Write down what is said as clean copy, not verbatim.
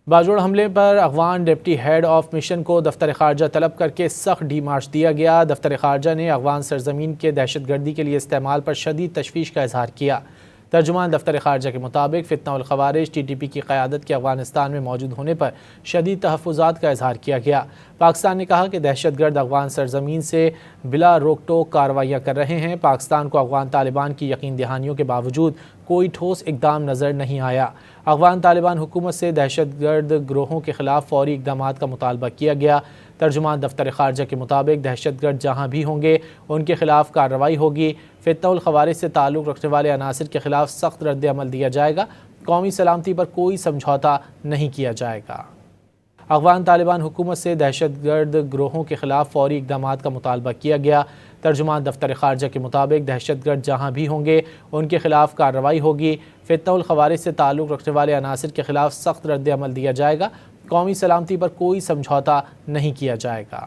باجوڑ حملے پر افغان ڈپٹی ہیڈ آف مشن کو دفتر خارجہ طلب کر کے سخت ڈی مارچ دیا گیا۔ دفتر خارجہ نے افغان سرزمین کے دہشت گردی کے لیے استعمال پر شدید تشویش کا اظہار کیا۔ ترجمان دفتر خارجہ کے مطابق فتنہ الخوارج ٹی ٹی پی کی قیادت کے افغانستان میں موجود ہونے پر شدید تحفظات کا اظہار کیا گیا۔ پاکستان نے کہا کہ دہشت گرد افغان سرزمین سے بلا روک ٹوک کارروائیاں کر رہے ہیں۔ پاکستان کو افغان طالبان کی یقین دہانیوں کے باوجود کوئی ٹھوس اقدام نظر نہیں آیا۔ افغان طالبان حکومت سے دہشت گرد گروہوں کے خلاف فوری اقدامات کا مطالبہ کیا گیا۔ ترجمان دفتر خارجہ کے مطابق دہشت گرد جہاں بھی ہوں گے ان کے خلاف کارروائی ہوگی۔ فتنہ الخوارج سے تعلق رکھنے والے عناصر کے خلاف سخت رد عمل دیا جائے گا۔ قومی سلامتی پر کوئی سمجھوتہ نہیں کیا جائے گا۔ افغان طالبان حکومت سے دہشت گرد گروہوں کے خلاف فوری اقدامات کا مطالبہ کیا گیا۔ ترجمان دفتر خارجہ کے مطابق دہشت گرد جہاں بھی ہوں گے ان کے خلاف کارروائی ہوگی۔ فتنہ الخوارج سے تعلق رکھنے والے عناصر کے خلاف سخت رد عمل دیا جائے گا۔ قومی سلامتی پر کوئی سمجھوتہ نہیں کیا جائے گا۔